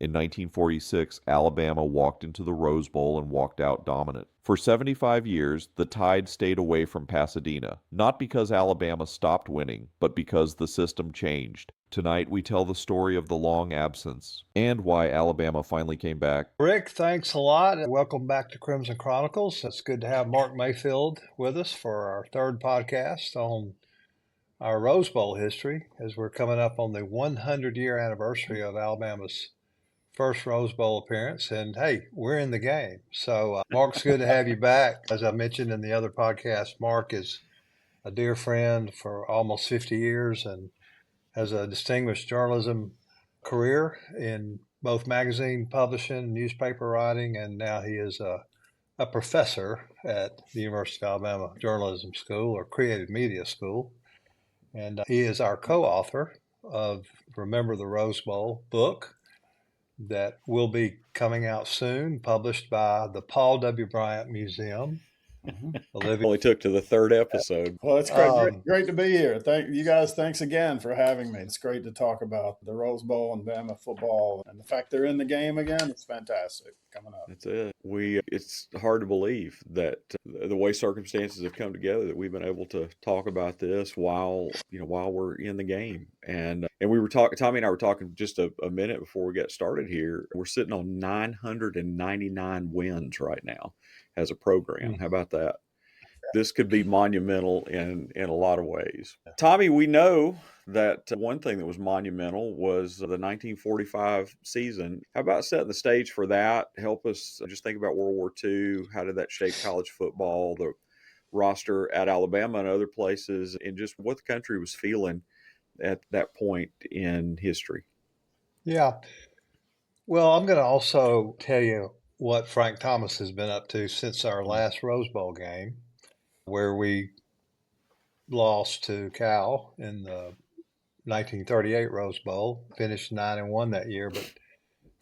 In 1946, Alabama walked into the Rose Bowl and walked out dominant. For 75 years, the Tide stayed away from Pasadena, not because Alabama stopped winning, but because the system changed. Tonight, we tell the story of the long absence and why Alabama finally came back. Rick, thanks a lot, and welcome back to Crimson Chronicles. It's good to have Mark Mayfield with us for our third podcast on our Rose Bowl history, as we're coming up on the 100-year anniversary of Alabama's first Rose Bowl appearance. And hey, we're in the game. So, Mark's good to have you back. As I mentioned in the other podcast, Mark is a dear friend for almost 50 years and has a distinguished journalism career in both magazine publishing, newspaper writing, and now he is a professor at the University of Alabama Journalism School or Creative Media School. And he is our co-author of Remember the Rose Bowl book that will be coming out soon, published by the Paul W. Bryant Museum. Only took to the third episode. Well, it's great to be here. Thank you guys. Thanks again for having me. It's great to talk about the Rose Bowl and Bama football, and the fact they're in the game again. It's fantastic coming up. That's it. It's hard to believe that the way circumstances have come together that we've been able to talk about this while we're in the game. And we were talking. Tommy and I were talking just a minute before we got started here. We're sitting on 999 wins right now as a program. How about that? This could be monumental in a lot of ways. Tommy, we know that one thing that was monumental was the 1945 season. How about setting the stage for that? Help us just think about World War II. How did that shape college football, the roster at Alabama and other places, and just what the country was feeling at that point in history? Yeah. Well, I'm going to also tell you what Frank Thomas has been up to since our last Rose Bowl game, where we lost to Cal in the 1938 Rose Bowl, finished 9-1 that year. But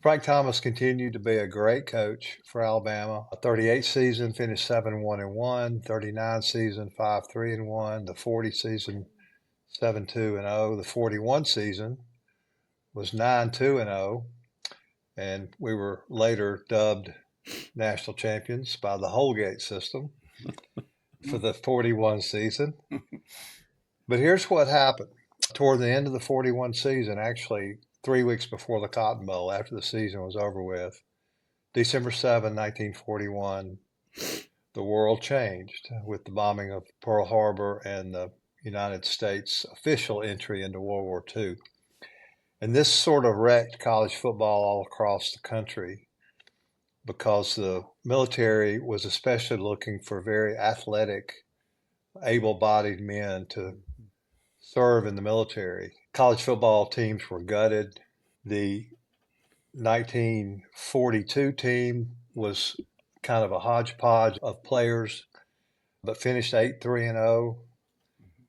Frank Thomas continued to be a great coach for Alabama. A 38 season finished 7-1-1, 39 season 5-3-1, the 40 season 7-2-0, the 41 season was 9-2-0, and we were later dubbed national champions by the Holgate system for the 41 season. But here's what happened. Toward the end of the 41 season, actually 3 weeks before the Cotton Bowl, after the season was over with, December 7, 1941, the world changed with the bombing of Pearl Harbor and the United States' official entry into World War II. And this sort of wrecked college football all across the country because the military was especially looking for very athletic, able-bodied men to serve in the military. College football teams were gutted. The 1942 team was kind of a hodgepodge of players, but finished 8-3-0.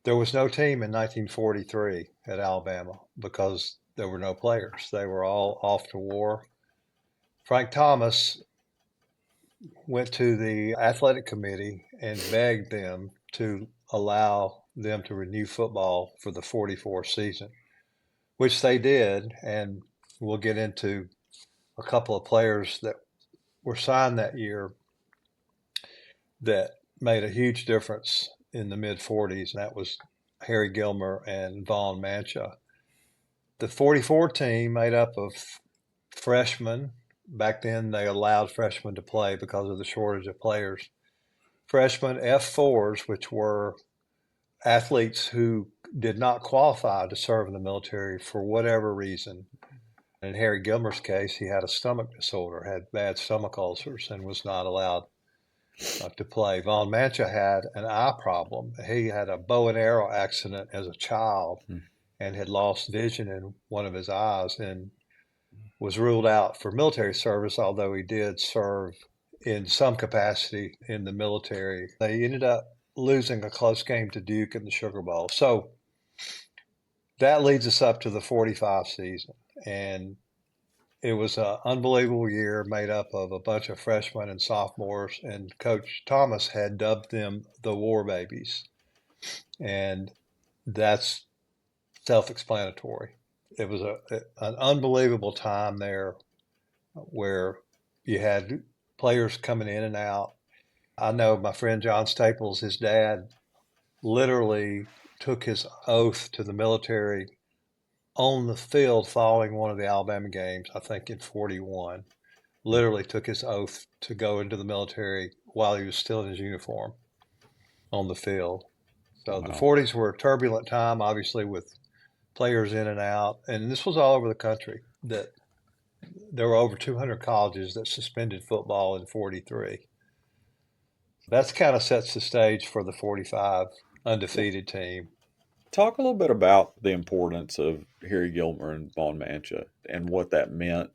There was no team in 1943 at Alabama because there were no players. They were all off to war. Frank Thomas went to the athletic committee and begged them to allow them to renew football for the 44 season, which they did. And we'll get into a couple of players that were signed that year that made a huge difference in the mid-40s, and that was Harry Gilmer and Vaughn Mancha. The 44 team made up of freshmen. Back then, they allowed freshmen to play because of the shortage of players. Freshmen F4s, which were athletes who did not qualify to serve in the military for whatever reason. In Harry Gilmer's case, he had a stomach disorder, had bad stomach ulcers, and was not allowed to play. Vaughn Mancha had an eye problem. He had a bow and arrow accident as a child and had lost vision in one of his eyes and was ruled out for military service, although he did serve in some capacity in the military. They ended up losing a close game to Duke in the Sugar Bowl. So that leads us up to the 45 season. And it was an unbelievable year made up of a bunch of freshmen and sophomores, and Coach Thomas had dubbed them the War Babies. And that's self-explanatory. It was an unbelievable time there where you had players coming in and out. I know my friend John Staples, his dad, literally took his oath to the military on the field following one of the Alabama games, I think in 41. Literally took his oath to go into the military while he was still in his uniform on the field. So the Wow. 40s were a turbulent time, obviously, with players in and out. And this was all over the country. That there were over 200 colleges that suspended football in 43. That's kind of sets the stage for the 45 undefeated team. Talk a little bit about the importance of Harry Gilmer and Vaughn Mancha and what that meant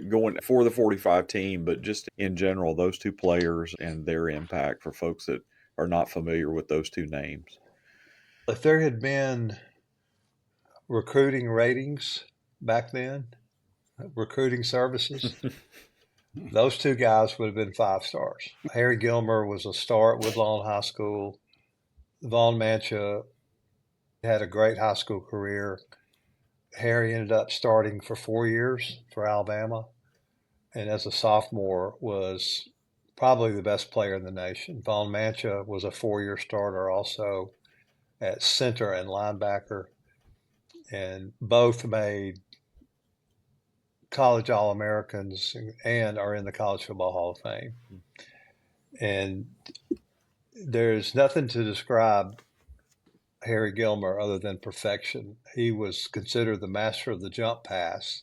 going for the 45 team, but just in general, those two players and their impact for folks that are not familiar with those two names. If there had been recruiting ratings back then, recruiting services, those two guys would have been 5 stars. Harry Gilmer was a star at Woodlawn High School. Vaughn Mancha had a great high school career. Harry ended up starting for 4 years for Alabama, and as a sophomore was probably the best player in the nation. Vaughn Mancha was a 4-year starter also at center and linebacker, and both made college All-Americans and are in the College Football Hall of Fame. And there's nothing to describe Harry Gilmer other than perfection. He was considered the master of the jump pass.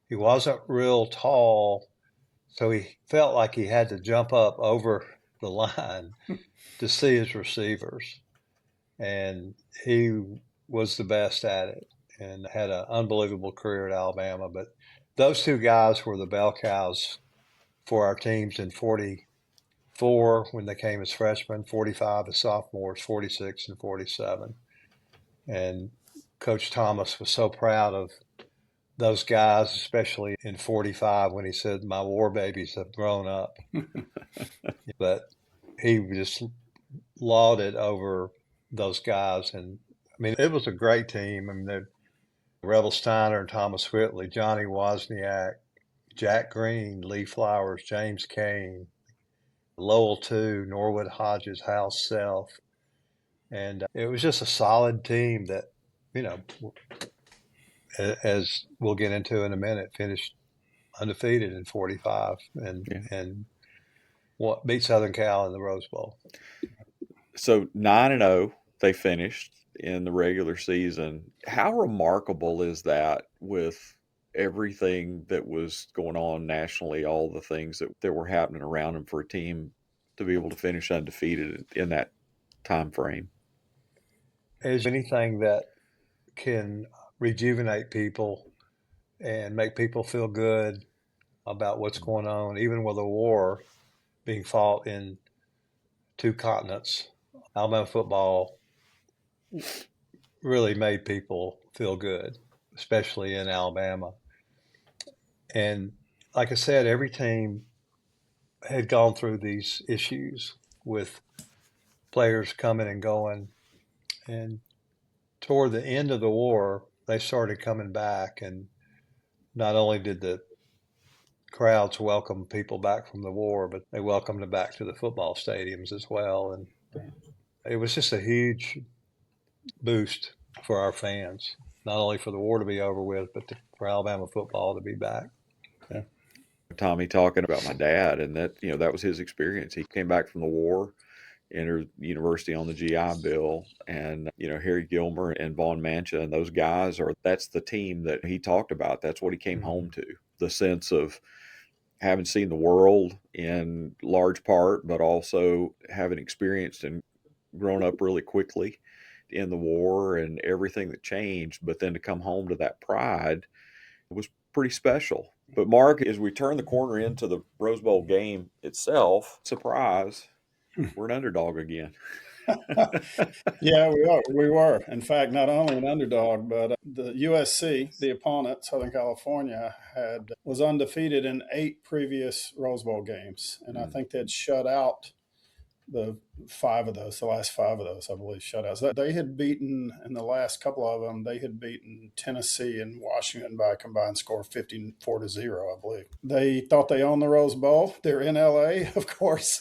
He wasn't real tall, so he felt like he had to jump up over the line to see his receivers. And he was the best at it and had an unbelievable career at Alabama. But those two guys were the bell cows for our teams in 44 when they came as freshmen, 45 as sophomores, 46 and 47. And Coach Thomas was so proud of those guys, especially in 45 when he said, "My war babies have grown up." But he just lauded over those guys. And I mean, it was a great team. I mean, Rebel Steiner and Thomas Whitley, Johnny Wozniak, Jack Green, Lee Flowers, James Kane, Lowell II, Norwood Hodges, Hal Self. And it was just a solid team that, you know, as we'll get into in a minute, finished undefeated in 45 and what beat Southern Cal in the Rose Bowl. So 9-0, they finished in the regular season. How remarkable is that with everything that was going on nationally, all the things that were happening around them for a team to be able to finish undefeated in that time frame? Is anything that can rejuvenate people and make people feel good about what's going on, even with a war being fought in 2 continents. Alabama football really made people feel good, especially in Alabama. And like I said, every team had gone through these issues with players coming and going. And toward the end of the war, they started coming back. And not only did the crowds welcome people back from the war, but they welcomed them back to the football stadiums as well. And it was just a huge boost for our fans, not only for the war to be over with, but for Alabama football to be back. Yeah. Tommy talking about my dad, and that that was his experience. He came back from the war, entered university on the GI Bill, and Harry Gilmer and Vaughn Mancha and those guys that's the team that he talked about. That's what he came home to. The sense of having seen the world in large part, but also having experienced and grown up really quickly in the war and everything that changed, but then to come home to that pride was pretty special. But Mark, as we turn the corner into the Rose Bowl game itself, surprise, we're an underdog again. Yeah, we are. We were. In fact, not only an underdog, but the USC, the opponent, Southern California, was undefeated in 8 previous Rose Bowl games, and I think they'd shut out the last five of those, I believe, shutouts. They had beaten, in the last couple of them, they had beaten Tennessee and Washington by a combined score of 54-0, I believe. They thought they owned the Rose Bowl. They're in LA, of course.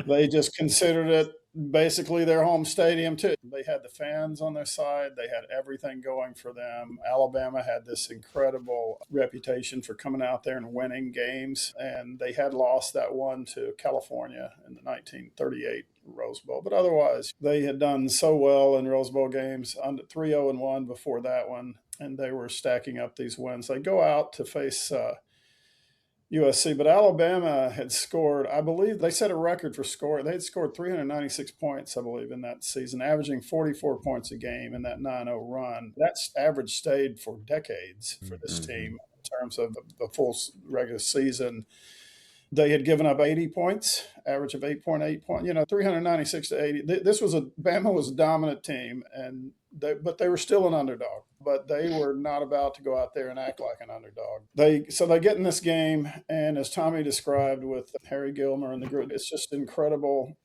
They just considered it basically their home stadium too. They had the fans on their side. They had everything going for them. Alabama had this incredible reputation for coming out there and winning games, and they had lost that one to California in the 1938 Rose Bowl. But otherwise, they had done so well in Rose Bowl games, under 3-0-1 before that one, and they were stacking up these wins. They go out to face USC, but Alabama had scored, I believe they set a record for score. They had scored 396 points, I believe, in that season, averaging 44 points a game in that 9-0 run. That average stayed for decades for this team in terms of the full regular season. They had given up 80 points, average of 8.8 points, 396 to 80. Bama was a dominant team, but they were still an underdog. But they were not about to go out there and act like an underdog. So they get in this game, and as Tommy described with Harry Gilmer and the group, it's just incredible.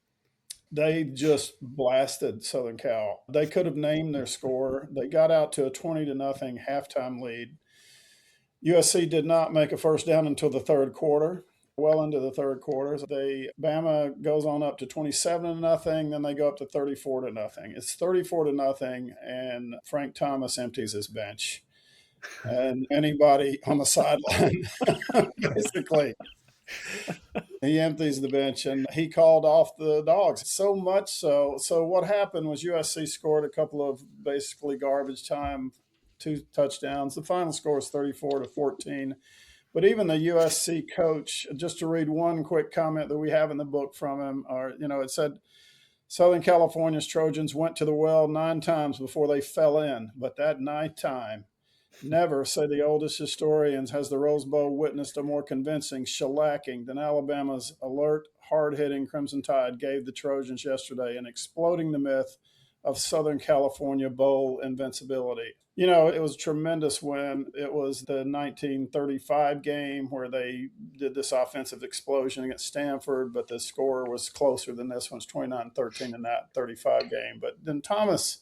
They just blasted Southern Cal. They could have named their score. They got out to a 20-0 halftime lead. USC did not make a first down until the third quarter. Well into the third quarter, Bama goes on up to 27-0. Then they go up to 34-0. It's 34-0, and Frank Thomas empties his bench, and anybody on the sideline, basically, he empties the bench, and he called off the dogs. So much so. So what happened was USC scored a couple of basically garbage time, 2 touchdowns. The final score was 34-14. But even the USC coach, just to read one quick comment that we have in the book from him, it said, Southern California's Trojans went to the well 9 times before they fell in, but that 9th time, never, say the oldest historians, has the Rose Bowl witnessed a more convincing shellacking than Alabama's alert, hard-hitting Crimson Tide gave the Trojans yesterday in exploding the myth of Southern California Bowl invincibility. It was a tremendous win. It was the 1935 game where they did this offensive explosion against Stanford, but the score was closer than this one. It's 29-13 in that 35 game. But then Thomas,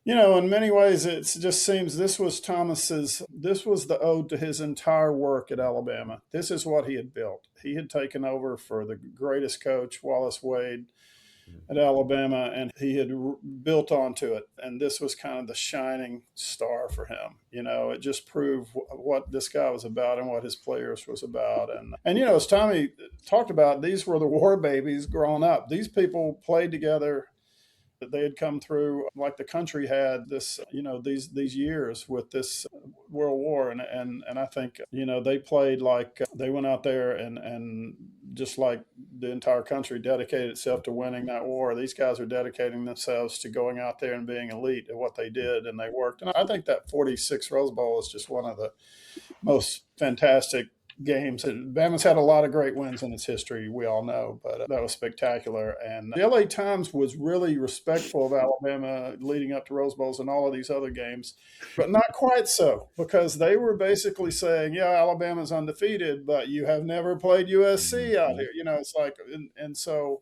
in many ways, it just seems this was the ode to his entire work at Alabama. This is what he had built. He had taken over for the greatest coach, Wallace Wade, at Alabama, and he had built onto it. And this was kind of the shining star for him. It just proved what this guy was about and what his players was about. And as Tommy talked about, these were the war babies growing up. These people played together. They had come through like the country had this, these years with this World War. And I think, they played like they went out there and just like the entire country dedicated itself to winning that war. These guys are dedicating themselves to going out there and being elite at what they did. And they worked. And I think that 46 Rose Bowl is just one of the most fantastic games. Bama's had a lot of great wins in its history, we all know, but that was spectacular. And the LA Times was really respectful of Alabama leading up to Rose Bowls and all of these other games, but not quite so, because they were basically saying, yeah, Alabama's undefeated, but you have never played USC out here. It's like, and so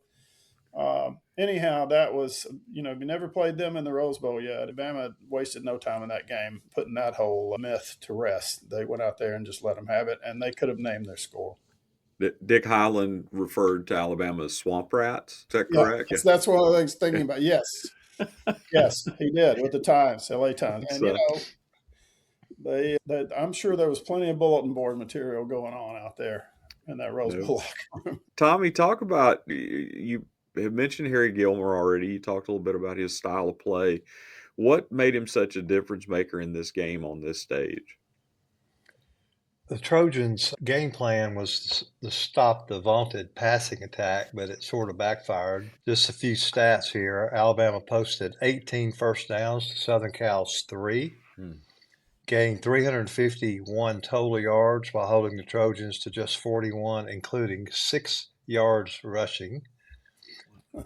anyhow, that was, you never played them in the Rose Bowl yet. Bama wasted no time in that game putting that whole myth to rest. They went out there and just let them have it, and they could have named their score. Dick Highland referred to Alabama as swamp rats. Is that correct? Yeah, that's one of the things thinking about. Yes. Yes, he did with the Times, LA Times. And, I'm sure there was plenty of bulletin board material going on out there in that Rose Bowl locker room. Tommy, talk about, you have mentioned Harry Gilmer already. You talked a little bit about his style of play. What made him such a difference maker in this game on this stage? The Trojans' game plan was to stop the vaunted passing attack, but it sort of backfired. Just a few stats here. Alabama posted 18 first downs to Southern Cal's 3, gained 351 total yards while holding the Trojans to just 41, including 6 yards rushing.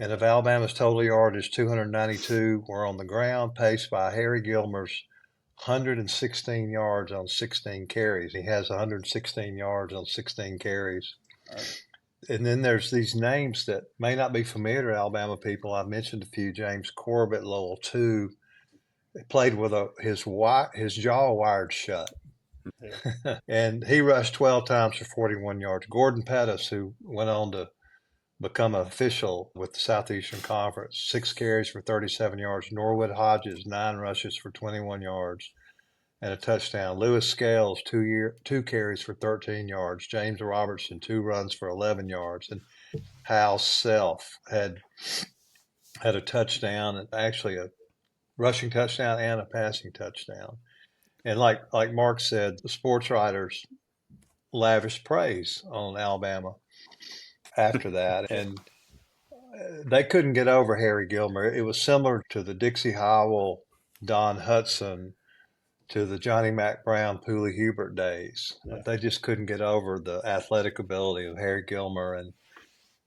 And of Alabama's total yardage, 292 were on the ground, paced by Harry Gilmer's 116 yards on 16 carries. He has 116 yards on 16 carries. And then there's these names that may not be familiar to Alabama people. I mentioned a few: James Corbett, Lowell too. Played with his jaw wired shut. Yeah. And he rushed 12 times for 41 yards. Gordon Pettis, who went on to become an official with the Southeastern Conference, 6 carries for 37 yards. Norwood Hodges, 9 rushes for 21 yards and a touchdown. Lewis Scales, 2 carries for 13 yards. James Robertson, 2 runs for 11 yards. And Hal Self had a touchdown, and actually a rushing touchdown and a passing touchdown. And like Mark said, the sports writers lavish praise on Alabama after that. And they couldn't get over Harry Gilmer. It was similar to the Dixie Howell, Don Hudson, to the Johnny Mack Brown, Pooley Hubert days. Yeah. They just couldn't get over the athletic ability of Harry Gilmer.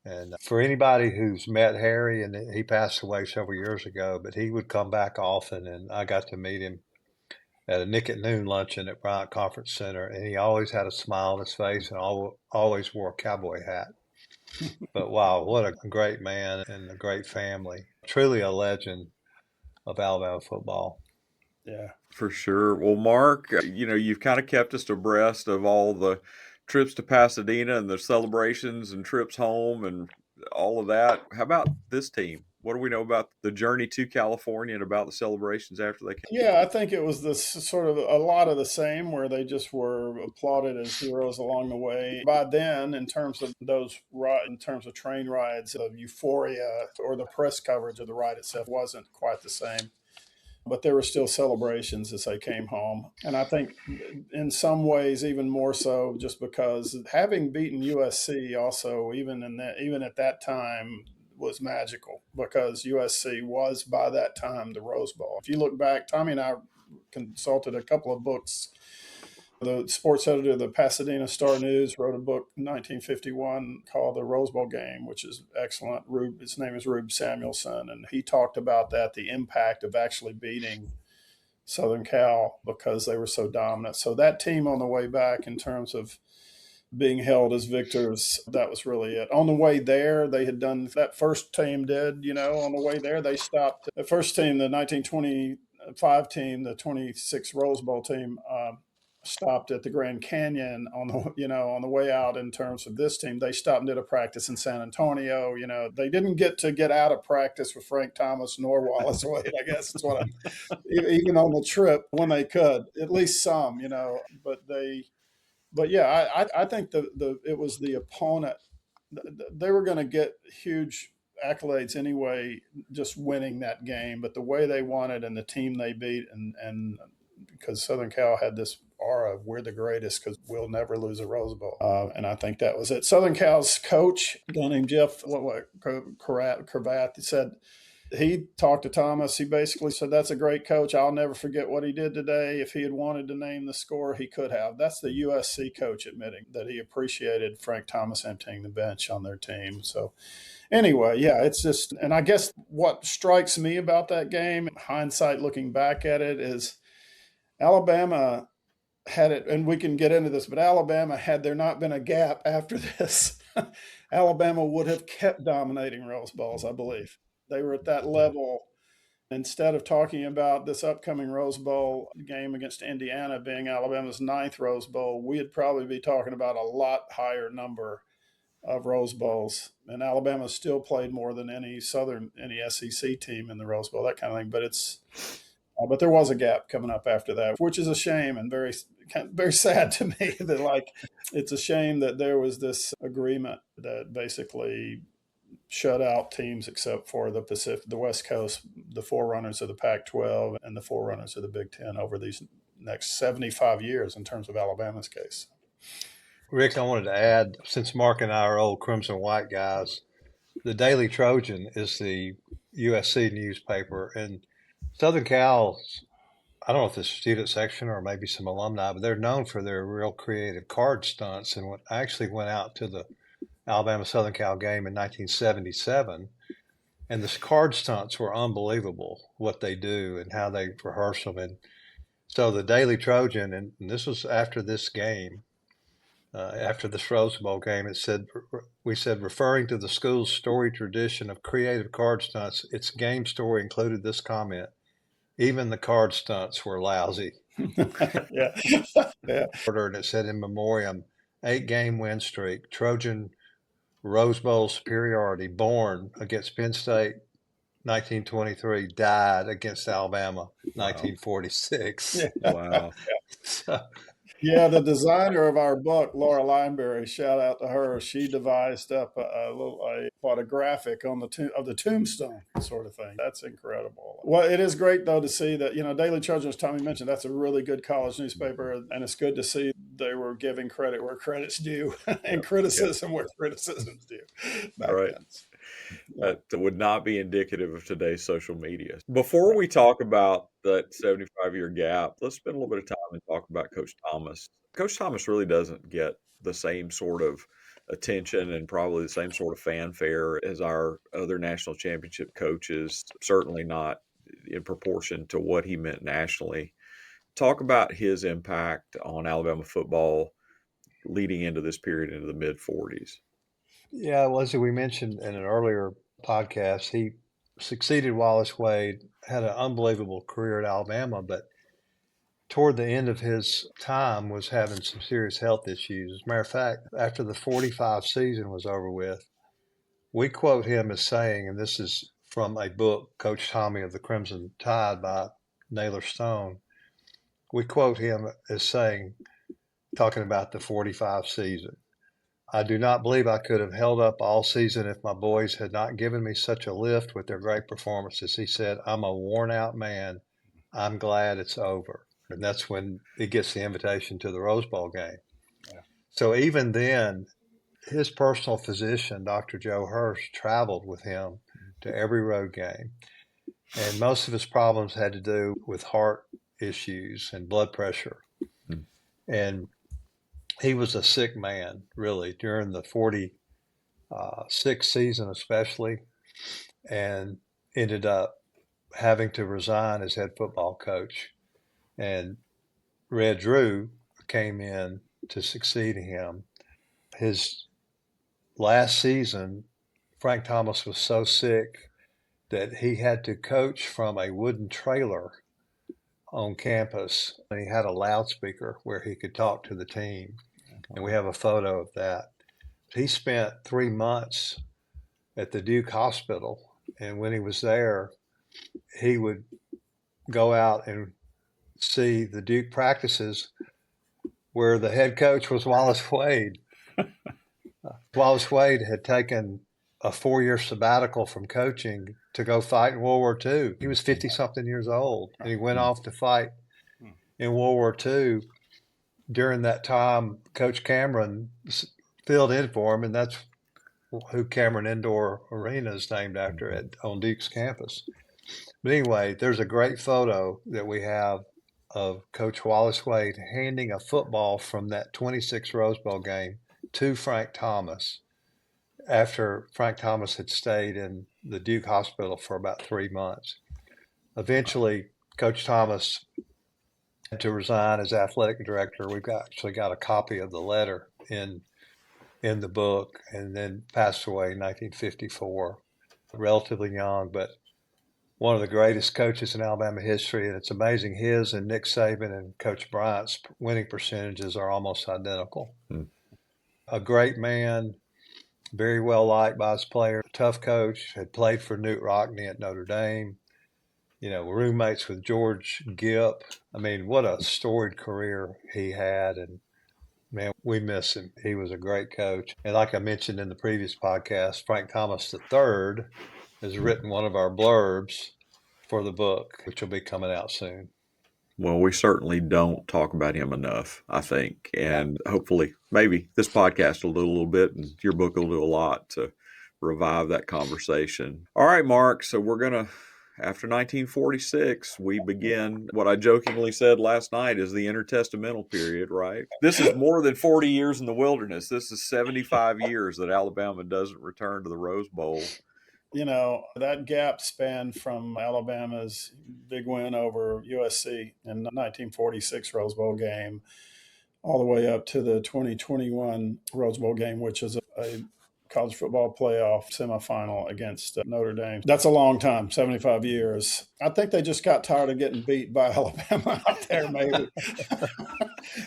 And for anybody who's met Harry, and he passed away several years ago, but he would come back often, and I got to meet him at a Nick at Noon luncheon at Bryant Conference Center, and he always had a smile on his face and always wore a cowboy hat. But wow, what a great man and a great family. Truly a legend of Alabama football. Yeah. For sure. Well, Mark, you've kind of kept us abreast of all the trips to Pasadena and the celebrations and trips home and all of that. How about this team? What do we know about the journey to California and about the celebrations after they came? Yeah, I think it was this sort of a lot of the same, where they just were applauded as heroes along the way. By then, in terms of train rides, of euphoria or the press coverage of the ride itself wasn't quite the same. But there were still celebrations as they came home. And I think in some ways even more so, just because having beaten USC also, even at that time, was magical, because USC was by that time the Rose Bowl. If you look back, Tommy and I consulted a couple of books. The sports editor of the Pasadena Star-News wrote a book in 1951 called The Rose Bowl Game, which is excellent. His name is Rube Samuelson, and he talked about that, the impact of actually beating Southern Cal because they were so dominant. So that team on the way back, in terms of being held as victors, that was really it. On the way there, they had done, that first team did, on the way there, they stopped. The first team, the 1925 team, the 26 Rose Bowl team, stopped at the Grand Canyon on the way out. In terms of this team, they stopped and did a practice in San Antonio. They didn't get out of practice with Frank Thomas nor Wallace Wade, I guess is what even on the trip when they could, at least some, but yeah, I think it was the opponent. They were going to get huge accolades anyway, just winning that game, but the way they won it and the team they beat, and because Southern Cal had this aura of we're the greatest because we'll never lose a Rose Bowl. And I think that was it. Southern Cal's coach, a guy named Gipp Cravath, said, he talked to Thomas. He basically said, that's a great coach. I'll never forget what he did today. If he had wanted to name the score, he could have. That's the USC coach admitting that he appreciated Frank Thomas emptying the bench on their team. So anyway, yeah, it's just, and I guess what strikes me about that game, hindsight looking back at it, is Alabama had it, and we can get into this, but Alabama, had there not been a gap after this, Alabama would have kept dominating Rose Bowls, I believe. They were at that level. Instead of talking about this upcoming Rose Bowl game against Indiana being Alabama's 9th Rose Bowl, we'd probably be talking about a lot higher number of Rose Bowls. And Alabama still played more than any SEC team in the Rose Bowl, that kind of thing. But there was a gap coming up after that, which is a shame and very, very sad to me. That it's a shame that there was this agreement that basically shut out teams except for the West Coast, the forerunners of the Pac-12 and the forerunners of the Big Ten over these next 75 years in terms of Alabama's case. Rick, I wanted to add, since Mark and I are old Crimson White guys, the Daily Trojan is the USC newspaper, and Southern Cal's, I don't know if it's a student section or maybe some alumni, but they're known for their real creative card stunts, and I actually went out to the Alabama Southern Cal game in 1977, and the card stunts were unbelievable, what they do and how they rehearse them. And so the Daily Trojan, and this was after this game, After this Rose Bowl game, we said, referring to the school's storied tradition of creative card stunts, its game story included this comment: even the card stunts were lousy. Yeah. Yeah. And it said, in memoriam, 8-game win streak, Trojan Rose Bowl superiority, born against Penn State 1923, died against Alabama 1946. Yeah. Wow. So, Yeah, the designer of our book, Laura Lineberry, shout out to her. She devised up a graphic on the tombstone sort of thing. That's incredible. Well, it is great though to see that Daily Charger, as Tommy mentioned, that's a really good college newspaper, and it's good to see they were giving credit where credit's due and criticism where criticism's due back Right. then. That would not be indicative of today's social media. Before we talk about that 75-year gap, let's spend a little bit of time and talk about Coach Thomas. Coach Thomas really doesn't get the same sort of attention and probably the same sort of fanfare as our other national championship coaches, certainly not in proportion to what he meant nationally. Talk about his impact on Alabama football leading into this period into the mid-40s. yeah, well, as we mentioned in an earlier podcast, he succeeded Wallace Wade, had an unbelievable career at Alabama, but toward the end of his time was having some serious health issues. As a matter of fact, after the 45 season was over with, we quote him as saying, and this is from a book, Coach Tommy of the Crimson Tide by Naylor Stone, we quote him as saying, talking about the 45 season, I do not believe I could have held up all season if my boys had not given me such a lift with their great performances. He said, I'm a worn out man. I'm glad it's over. And that's when he gets the invitation to the Rose Bowl game. Yeah. So even then, his personal physician, Dr. Joe Hurst, traveled with him to every road game. And most of his problems had to do with heart issues and blood pressure. Hmm. And he was a sick man, really, during the 46th season especially, and ended up having to resign as head football coach. And Red Drew came in to succeed him. His last season, Frank Thomas was so sick that he had to coach from a wooden trailer on campus. And he had a loudspeaker where he could talk to the team. And we have a photo of that. He spent 3 months at the Duke Hospital. And when he was there, he would go out and see the Duke practices where the head coach was Wallace Wade. Wallace Wade had taken a 4-year sabbatical from coaching to go fight in World War II. He was 50-something years old, and he went off to fight in World War II. During that time, Coach Cameron filled in for him, and that's who Cameron Indoor Arena is named after on Duke's campus. But anyway, there's a great photo that we have of Coach Wallace Wade handing a football from that 26 Rose Bowl game to Frank Thomas after Frank Thomas had stayed in the Duke Hospital for about 3 months. Eventually, Coach Thomas had to resign as athletic director. We've actually got a copy of the letter in the book, and then passed away in 1954, relatively young, but one of the greatest coaches in Alabama history. And it's amazing, his and Nick Saban and Coach Bryant's winning percentages are almost identical. A great man, very well liked by his players, tough coach, had played for Newt Rockne at Notre Dame, roommates with George Gipp. I mean, what a storied career he had. And man, we miss him. He was a great coach. And like I mentioned in the previous podcast, Frank Thomas III has written one of our blurbs for the book, which will be coming out soon. Well, we certainly don't talk about him enough, I think. And hopefully, maybe this podcast will do a little bit and your book will do a lot to revive that conversation. All right, Mark. So we're going to, after 1946, we begin what I jokingly said last night is the intertestamental period, right? This is more than 40 years in the wilderness. This is 75 years that Alabama doesn't return to the Rose Bowl. That gap span from Alabama's big win over USC in the 1946 Rose Bowl game all the way up to the 2021 Rose Bowl game, which is a college football playoff semifinal against Notre Dame. That's a long time, 75 years. I think they just got tired of getting beat by Alabama out there, maybe.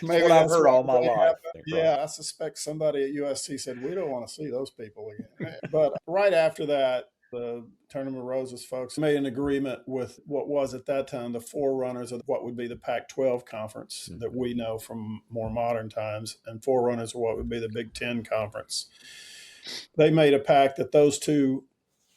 Maybe what I've heard all my life. Yeah, I suspect somebody at USC said, we don't want to see those people again. But right after that, the Tournament of Roses folks made an agreement with what was at that time the forerunners of what would be the Pac-12 conference that we know from more modern times, and forerunners of what would be the Big Ten conference. They made a pact that those two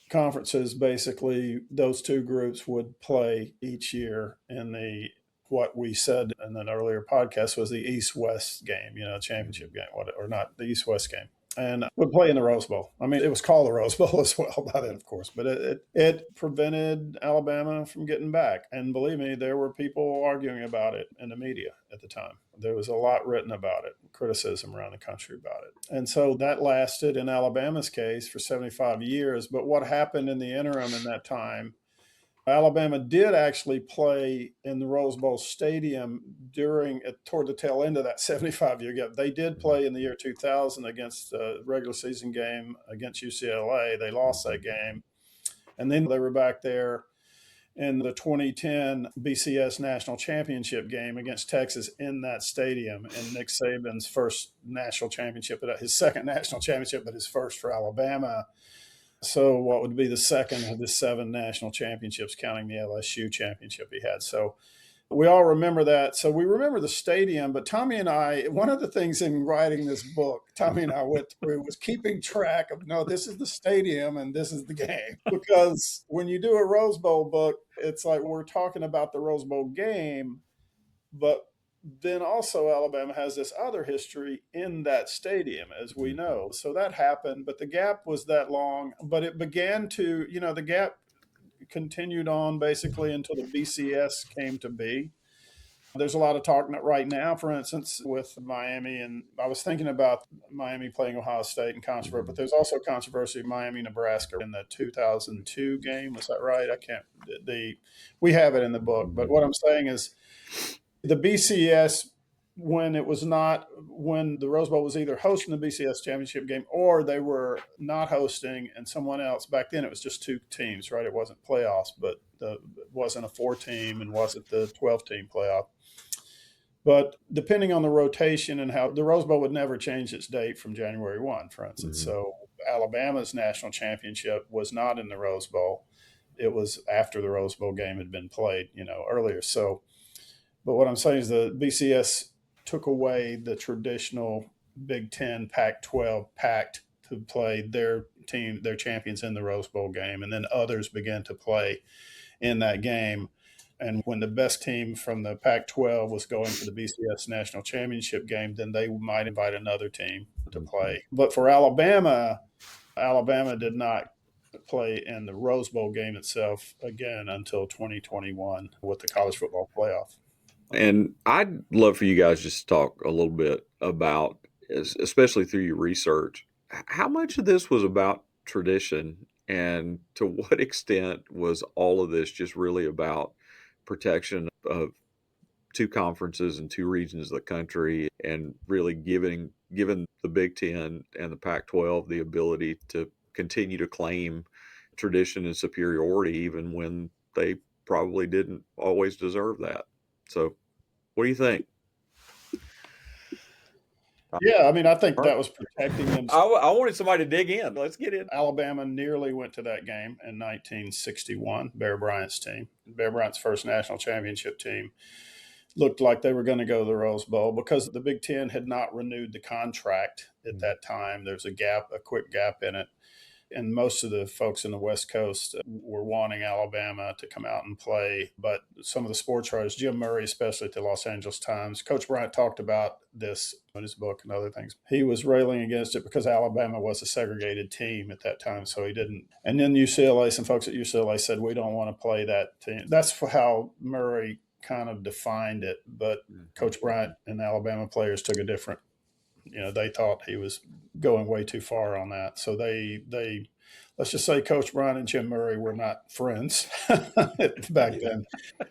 conferences, basically, those two groups would play each year in the what we said in an earlier podcast was the East-West game, championship game, or not, the East-West game. And would play in the Rose Bowl. I mean, it was called the Rose Bowl as well by then, of course, but it prevented Alabama from getting back. And believe me, there were people arguing about it in the media at the time. There was a lot written about it, criticism around the country about it. And so that lasted, in Alabama's case, for 75 years. But what happened in the interim in that time, Alabama did actually play in the Rose Bowl stadium toward the tail end of that 75-year gap. They did play in the year 2000 against a regular season game against UCLA. They lost that game. And then they were back there in the 2010 BCS National Championship game against Texas in that stadium. And Nick Saban's first national championship, his second national championship, but his first for Alabama. So what would be the second of his 7 national championships, counting the LSU championship he had. So we all remember that. So we remember the stadium, but Tommy and I, one of the things in writing this book, Tommy and I went through was keeping track of, no, this is the stadium and this is the game. Because when you do a Rose Bowl book, it's like we're talking about the Rose Bowl game, but then also Alabama has this other history in that stadium, as we know. So that happened, but the gap was that long. But it began to, the gap continued on basically until the BCS came to be. There's a lot of talk right now, for instance, with Miami. And I was thinking about Miami playing Ohio State and controversy, but there's also controversy of Miami, Nebraska in the 2002 game. Was that right? We have it in the book. But what I'm saying is, the BCS, when the Rose Bowl was either hosting the BCS championship game or they were not hosting and someone else, back then it was just 2 teams, right? It wasn't playoffs, but it wasn't a 4-team and wasn't the 12-team playoff. But depending on the rotation and how the Rose Bowl would never change its date from January 1, for instance. Mm-hmm. So Alabama's national championship was not in the Rose Bowl. It was after the Rose Bowl game had been played, earlier. So, but what I'm saying is the BCS took away the traditional Big Ten, Pac-12 pact to play their champions in the Rose Bowl game. And then others began to play in that game. And when the best team from the Pac-12 was going to the BCS national championship game, then they might invite another team to play. But for Alabama did not play in the Rose Bowl game itself again until 2021 with the college football playoff. And I'd love for you guys just to talk a little bit about, especially through your research, how much of this was about tradition and to what extent was all of this just really about protection of 2 conferences and 2 regions of the country and really giving the Big Ten and the Pac-12 the ability to continue to claim tradition and superiority even when they probably didn't always deserve that. So what do you think? Yeah, I mean, I think that was protecting them. I wanted somebody to dig in. Let's get in. Alabama nearly went to that game in 1961, Bear Bryant's team. Bear Bryant's first national championship team looked like they were going to go to the Rose Bowl because the Big Ten had not renewed the contract at that time. There's a quick gap in it. And most of the folks in the West Coast were wanting Alabama to come out and play. But some of the sports writers, Jim Murray, especially at the Los Angeles Times, Coach Bryant talked about this in his book and other things. He was railing against it because Alabama was a segregated team at that time, so he didn't. And then UCLA, some folks at UCLA said, we don't want to play that team. That's how Murray kind of defined it. But Coach Bryant and Alabama players took a different, they thought he was going way too far on that. So they let's just say Coach Brown and Jim Murray were not friends back then.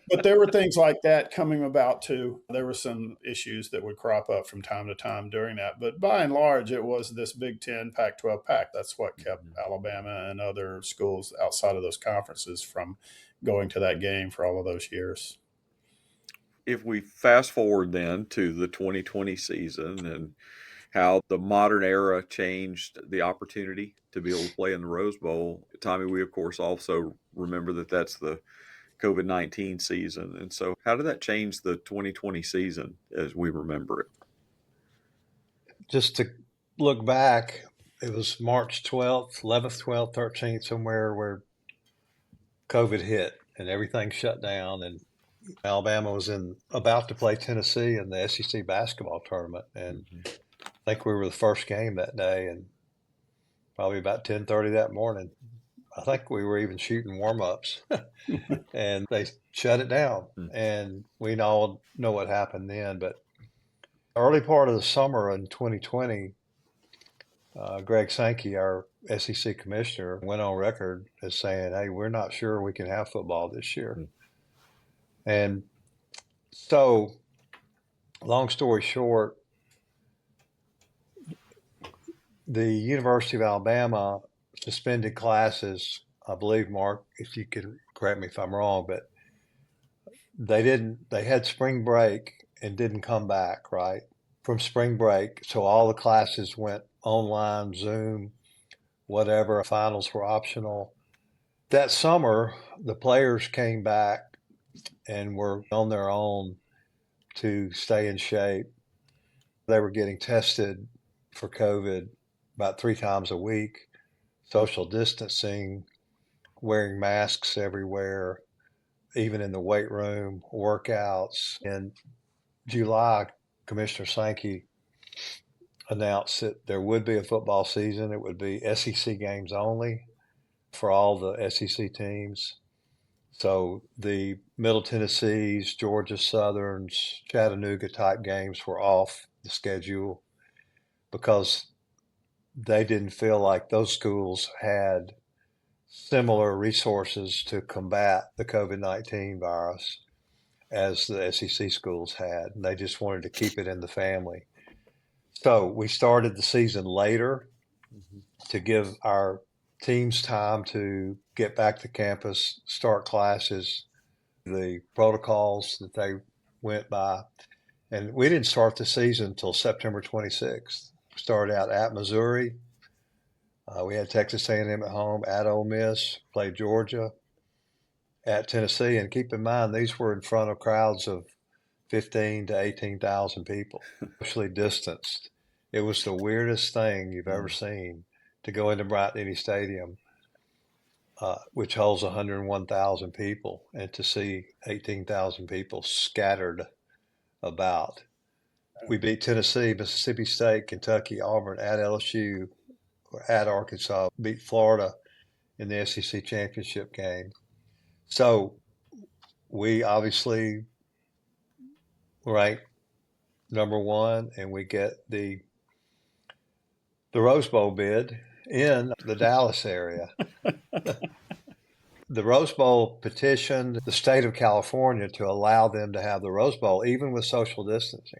But there were things like that coming about too. There were some issues that would crop up from time to time during that. But by and large, it was this Big Ten, Pac-12 pact. That's what kept Alabama and other schools outside of those conferences from going to that game for all of those years. If we fast forward then to the 2020 season and how the modern era changed the opportunity to be able to play in the Rose Bowl, Tommy, we of course also remember that that's the COVID-19 season. And so how did that change the 2020 season as we remember it? Just to look back, it was March 12th, 11th, 12th, 13th, somewhere where COVID hit and everything shut down. And Alabama was about to play Tennessee in the SEC basketball tournament. And I think we were the first game that day, and probably about 10:30 that morning, I think we were even shooting warm-ups, and they shut it down. And we all know what happened then. But early part of the summer in 2020, Greg Sankey, our SEC commissioner, went on record as saying, hey, we're not sure we can have football this year. And so, long story short, the University of Alabama suspended classes, I believe, Mark, if you could correct me if I'm wrong, but they had spring break and didn't come back, right, from spring break. So all the classes went online, Zoom, whatever. Finals were optional. That summer, the players came back and were on their own to stay in shape. They were getting tested for COVID about 3 times a week, social distancing, wearing masks everywhere, even in the weight room, workouts. In July, Commissioner Sankey announced that there would be a football season. It would be SEC games only for all the SEC teams. So the Middle Tennessees, Georgia Southerns, Chattanooga type games were off the schedule because they didn't feel like those schools had similar resources to combat the COVID-19 virus as the SEC schools had. And they just wanted to keep it in the family. So we started the season later to give our teams time to get back to campus, start classes, the protocols that they went by. And we didn't start the season until September 26th. We started out at Missouri. We had Texas A&M at home, at Ole Miss, played Georgia, at Tennessee. And keep in mind, these were in front of crowds of 15 to 18,000 people, socially distanced. It was the weirdest thing you've ever seen to go into Bryant-Denny Stadium, which holds 101,000 people, and to see 18,000 people scattered about. We beat Tennessee, Mississippi State, Kentucky, Auburn, at LSU, at Arkansas, beat Florida in the SEC championship game. So we obviously ranked number 1, and we get the Rose Bowl bid in the Dallas area. The Rose Bowl petitioned the state of California to allow them to have the Rose Bowl, even with social distancing.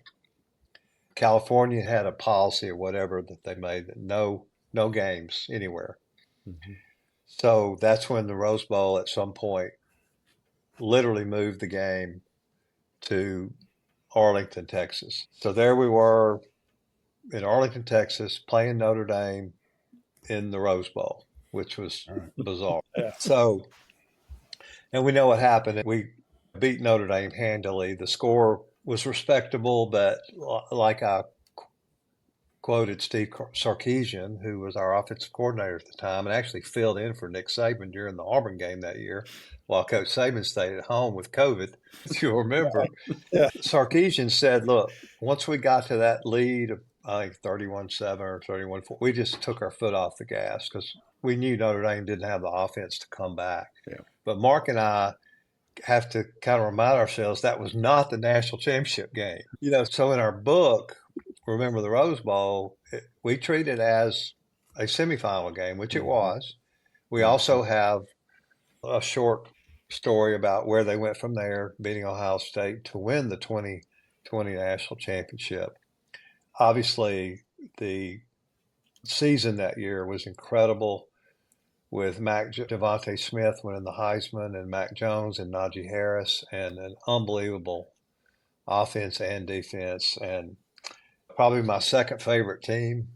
California had a policy or whatever that they made that no games anywhere. So that's when the Rose Bowl at some point literally moved the game to Arlington, Texas. So there we were in Arlington, Texas, playing Notre Dame in the Rose Bowl, which was bizarre. So, and we know what happened. We beat Notre Dame handily. The score was respectable, but like I quoted Steve Sarkisian, who was our offensive coordinator at the time and actually filled in for Nick Saban during the Auburn game that year while Coach Saban stayed at home with COVID, if you'll remember. Sarkisian said, look, once we got to that lead of, I think, 31-7 or 31-4, we just took our foot off the gas because we knew Notre Dame didn't have the offense to come back. But Mark and I have to kind of remind ourselves that was not the national championship game. So in our book, Remember the Rose Bowl, we treat it as a semifinal game, which it was. We also have a short story about where they went from there, beating Ohio State to win the 2020 national championship. Obviously, the season that year was incredible with Devontae Smith winning the Heisman and Mac Jones and Najee Harris and an unbelievable offense and defense, and probably my second favorite team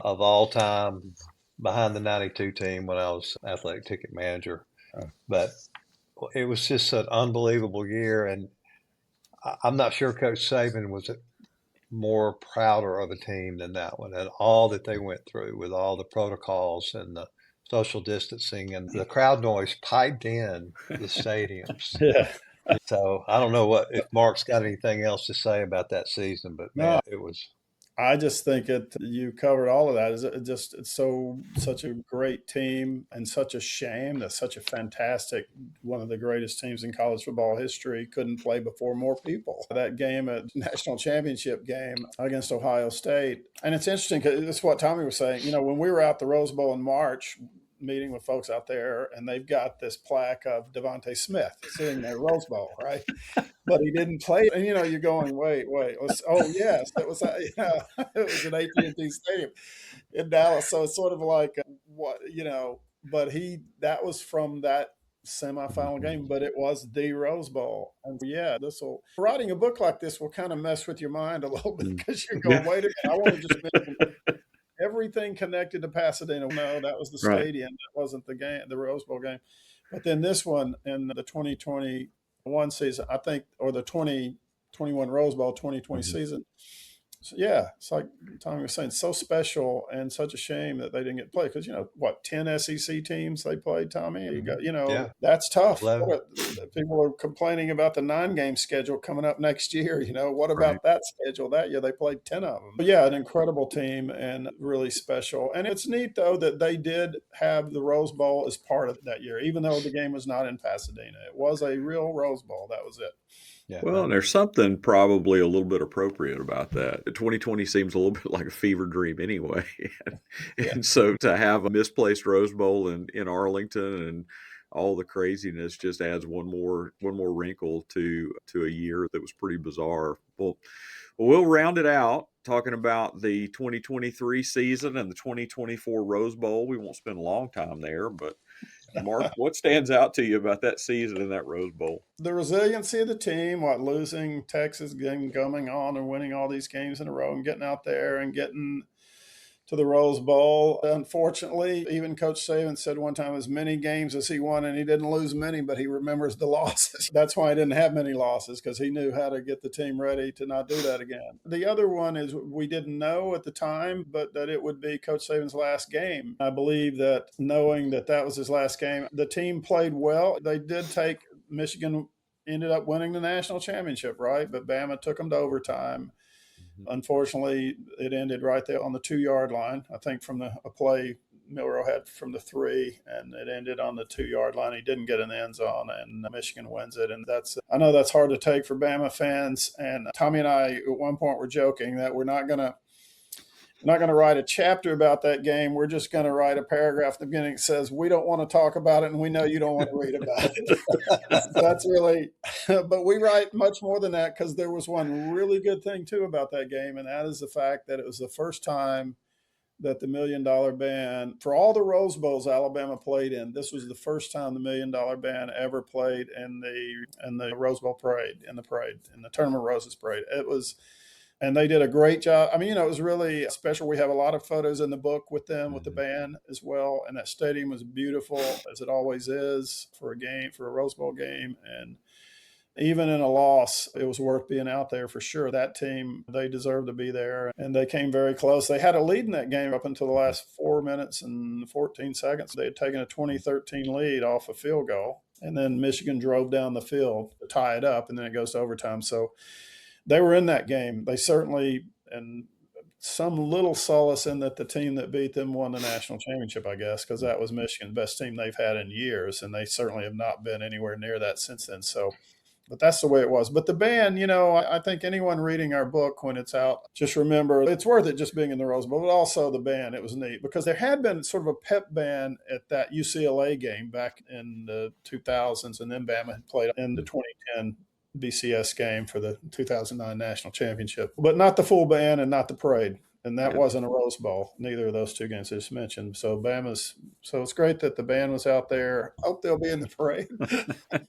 of all time behind the 92 team when I was athletic ticket manager. But it was just an unbelievable year, and I'm not sure Coach Saban was more prouder of a team than that one, and all that they went through with all the protocols and the social distancing and the crowd noise piped in the stadiums. Yeah. So I don't know if Mark's got anything else to say about that season, but No, man, it was. I just think you covered all of that. It's such a great team, and such a shame that such a fantastic, one of the greatest teams in college football history couldn't play before more people. That game, a national championship game against Ohio State. And it's interesting because it's what Tommy was saying. When we were out the Rose Bowl in March, meeting with folks out there, and they've got this plaque of Devontae Smith sitting there, Rose Bowl, right? But he didn't play. And you're going, wait. Oh yes, it was. It was at AT&T Stadium in Dallas. So it's sort of like what. But that was from that semifinal game, but it was the Rose Bowl. And yeah, writing a book like this will kind of mess with your mind a little bit because you're going, wait a minute, I want to just mention everything connected to Pasadena. No, that was the stadium. That wasn't the game, the Rose Bowl game. But then this one in the 2021 season, I think, or the 2021 Rose Bowl 2020 season. So, yeah, it's like Tommy was saying, so special and such a shame that they didn't get played because 10 SEC teams they played. Tommy, you got that's tough. People are complaining about the 9-game schedule coming up next year. What about that schedule? That year they played 10 of them. But yeah, an incredible team and really special. And it's neat though that they did have the Rose Bowl as part of that year, even though the game was not in Pasadena. It was a real Rose Bowl. That was it. Yeah, well, and there's something probably a little bit appropriate about that. 2020 seems a little bit like a fever dream anyway. And so to have a misplaced Rose Bowl in Arlington and all the craziness just adds one more wrinkle to a year that was pretty bizarre. Well, we'll round it out talking about the 2023 season and the 2024 Rose Bowl. We won't spend a long time there, but Mark, what stands out to you about that season and that Rose Bowl? The resiliency of the team, losing Texas, coming on and winning all these games in a row and getting out there and getting to the Rose Bowl. Unfortunately, even Coach Saban said one time as many games as he won, and he didn't lose many, but he remembers the losses. That's why he didn't have many losses, because he knew how to get the team ready to not do that again. The other one is we didn't know at the time, but that it would be Coach Saban's last game. I believe that knowing that was his last game, the team played well. They did take Michigan, ended up winning the national championship, right? But Bama took them to overtime. Unfortunately, it ended right there on the 2-yard line. I think from a play Milroe had from the 3, and it ended on the 2-yard line. He didn't get in the end zone, and Michigan wins it. And I know that's hard to take for Bama fans. And Tommy and I at one point were joking that we're not going to write a chapter about that game. We're just going to write a paragraph at the beginning that says, we don't want to talk about it and we know you don't want to read about it. That's really, but we write much more than that because there was one really good thing too about that game. And that is the fact that it was the first time that the $1 Million Band, for all the Rose Bowls Alabama played in, this was the first time the $1 Million Band ever played in the Rose Bowl parade, in the Tournament of Roses parade. It was, and they did a great job. I mean, it was really special. We have a lot of photos in the book with them, with the band as well. And that stadium was beautiful, as it always is for a Rose Bowl game. And even in a loss, it was worth being out there for sure. That team, they deserved to be there. And they came very close. They had a lead in that game up until the last 4 minutes and 14 seconds. They had taken a 2013 lead off a field goal. And then Michigan drove down the field to tie it up, and then it goes to overtime. So they were in that game. They certainly, and some little solace in that the team that beat them won the national championship, I guess, because that was Michigan's best team they've had in years, and they certainly have not been anywhere near that since then. So But that's the way it was. But the band, I think anyone reading our book when it's out, just remember it's worth it just being in the Rose Bowl, but also the band. It was neat because there had been sort of a pep band at that UCLA game back in the 2000s, and then Bama had played in the 2010 BCS game for the 2009 national championship, but not the full band and not the parade. And that wasn't a Rose Bowl, neither of those two games I just mentioned. So it's great that the band was out there. Hope they'll be in the parade.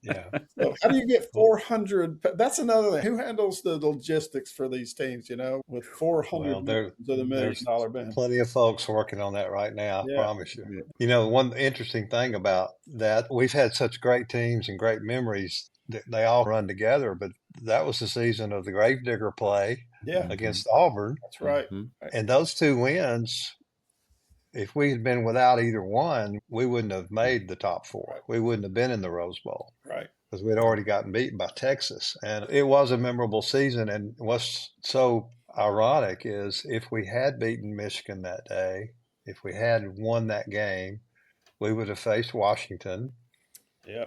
Yeah. So how do you get 400? That's another thing. Who handles the logistics for these teams, with 400 Well, members of the $1 million band? Plenty of folks working on that right now, I promise you. One interesting thing about that, we've had such great teams and great memories that they all run together, but that was the season of the Gravedigger play against Auburn. That's right. And those two wins, if we had been without either one, we wouldn't have made the top four. We wouldn't have been in the Rose Bowl. Right. Because we'd already gotten beaten by Texas. And it was a memorable season. And what's so ironic is if we had beaten Michigan that day, if we had won that game, we would have faced Washington,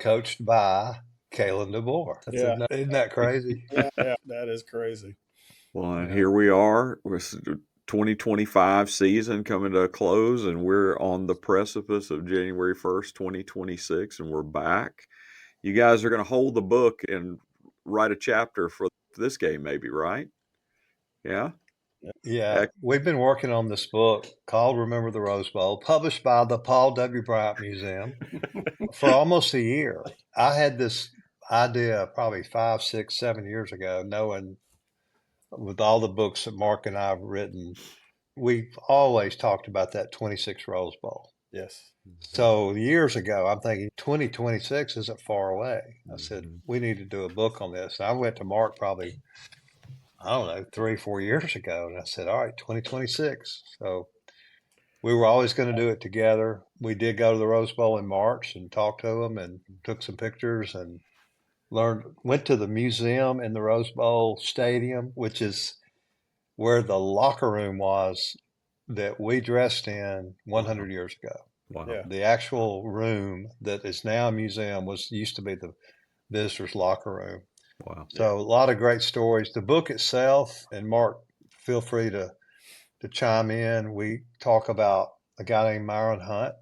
coached by Kalen DeBoer. Isn't that crazy? Yeah, that is crazy. Well, and here we are with the 2025 season coming to a close, and we're on the precipice of January 1st, 2026, and we're back. You guys are going to hold the book and write a chapter for this game, maybe, right? Yeah? Yeah. We've been working on this book called Remember the Rose Bowl, published by the Paul W. Bryant Museum for almost a year. I had this idea probably 5, 6, 7 years ago, knowing with all the books that Mark and I have written, we've always talked about that 26 Rose Bowl. Yes. So years ago, I'm thinking 2026 isn't far away. I said, we need to do a book on this. And I went to Mark probably, 3, 4 years ago. And I said, all right, 2026. So we were always going to do it together. We did go to the Rose Bowl in March and talked to them and took some pictures and went to the museum in the Rose Bowl Stadium, which is where the locker room was that we dressed in 100 years ago. Wow. Yeah. The actual room that is now a museum used to be the visitors' locker room. Wow. So a lot of great stories. The book itself, and Mark, feel free to chime in. We talk about a guy named Myron Hunt,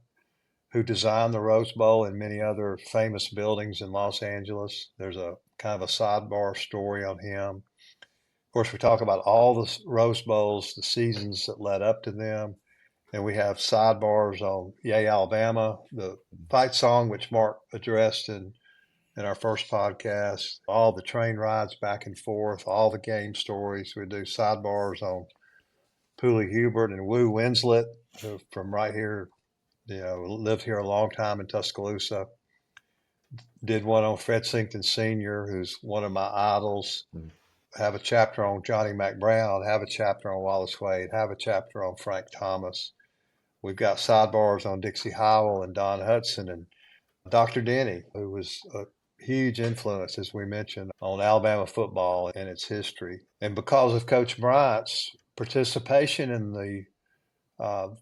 who designed the Rose Bowl and many other famous buildings in Los Angeles. There's a kind of a sidebar story on him. Of course, we talk about all the Rose Bowls, the seasons that led up to them. And we have sidebars on Yay, Alabama, the fight song, which Mark addressed in our first podcast, all the train rides back and forth, all the game stories. We do sidebars on Pooley Hubert and Woo Winslet, who from right here, lived here a long time in Tuscaloosa. Did one on Fred Sinkton Sr., who's one of my idols. Have a chapter on Johnny McBrown, have a chapter on Wallace Wade, have a chapter on Frank Thomas. We've got sidebars on Dixie Howell and Don Hudson and Dr. Denny, who was a huge influence, as we mentioned, on Alabama football and its history. And because of Coach Bryant's participation in the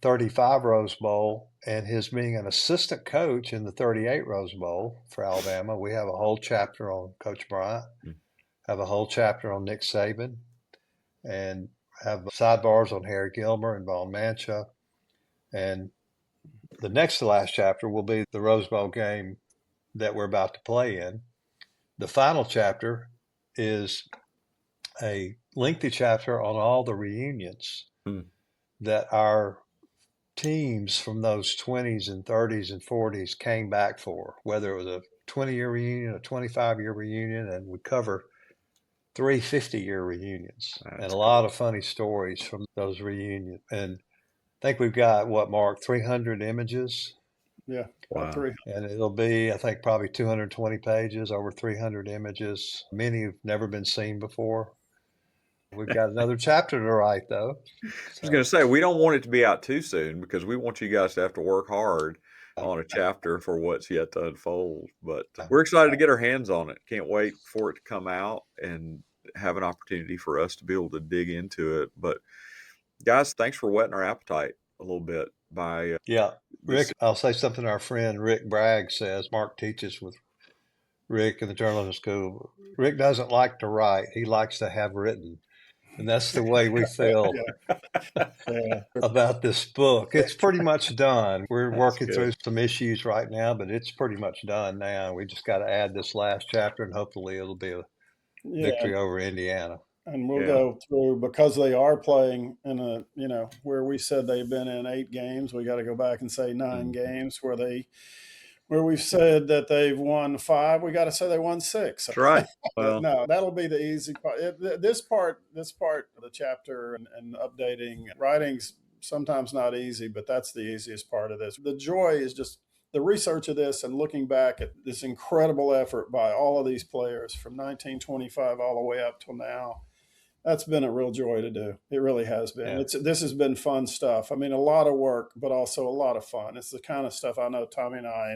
35 Rose Bowl and his being an assistant coach in the 38 Rose Bowl for Alabama, we have a whole chapter on Coach Bryant, have a whole chapter on Nick Saban, and have sidebars on Harry Gilmer and Von Mancha. And the next to last chapter will be the Rose Bowl game that we're about to play in. The final chapter is a lengthy chapter on all the reunions that our teams from those 20s and 30s and 40s came back for, whether it was a 20-year reunion, a 25-year reunion, and we cover 3 50-year reunions. That's and a lot of funny stories from those reunions. And I think we've got, Mark, 300 images? Yeah. Wow. 300. And it'll be, I think, probably 220 pages, over 300 images. Many have never been seen before. We've got another chapter to write, though. I was going to say, we don't want it to be out too soon because we want you guys to have to work hard on a chapter for what's yet to unfold. But we're excited to get our hands on it. Can't wait for it to come out and have an opportunity for us to be able to dig into it. But guys, thanks for whetting our appetite a little bit by Rick, I'll say something our friend Rick Bragg says. Mark teaches with Rick in the journalism school. Rick doesn't like to write; he likes to have written, and that's the way we feel Yeah. about this book. It's pretty much done. We're That's working good. through some issues right now, but it's pretty much done now. We just got to add this last chapter, and hopefully it'll be a victory over Indiana. And we'll Yeah. go through, because they are playing in a, where we said they've been in 8 games, we got to go back and say 9 games where we've said that they've won 5, we got to say they won 6. That's right. But Well, no, that'll be the easy part. This part of the chapter and updating writing's sometimes not easy, but that's the easiest part of this. The joy is just the research of this and looking back at this incredible effort by all of these players from 1925 all the way up till now. That's been a real joy to do. It really has been. Yeah. This has been fun stuff. I mean, a lot of work, but also a lot of fun. It's the kind of stuff I know Tommy and I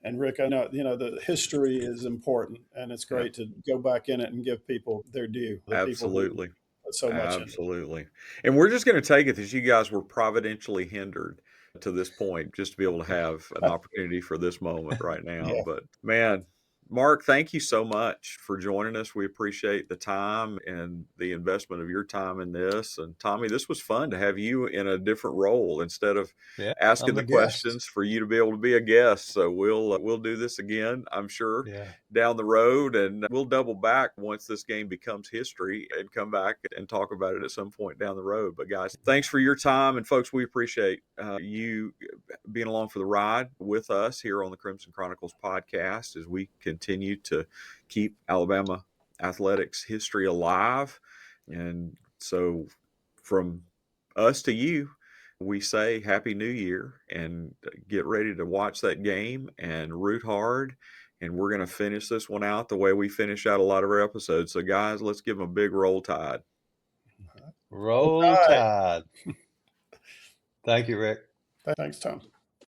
and Rick, I know, the history is important, and it's great to go back in it and give people their due. The absolutely. People who put so much Absolutely. And we're just going to take it that you guys were providentially hindered to this point just to be able to have an opportunity for this moment right now. Yeah. But man, Mark, thank you so much for joining us. We appreciate the time and the investment of your time in this. And Tommy, this was fun to have you in a different role instead of asking the questions, for you to be able to be a guest. So we'll do this again, I'm sure, down the road, and we'll double back once this game becomes history and come back and talk about it at some point down the road. But guys, thanks for your time, and folks, we appreciate you being along for the ride with us here on the Crimson Chronicles podcast as we continue to keep Alabama athletics history alive. And so from us to you, we say Happy New Year, and get ready to watch that game and root hard. And we're going to finish this one out the way we finish out a lot of our episodes. So guys, let's give them a big Roll Tide. Roll Tide. Thank you, Rick. Thanks, Tom.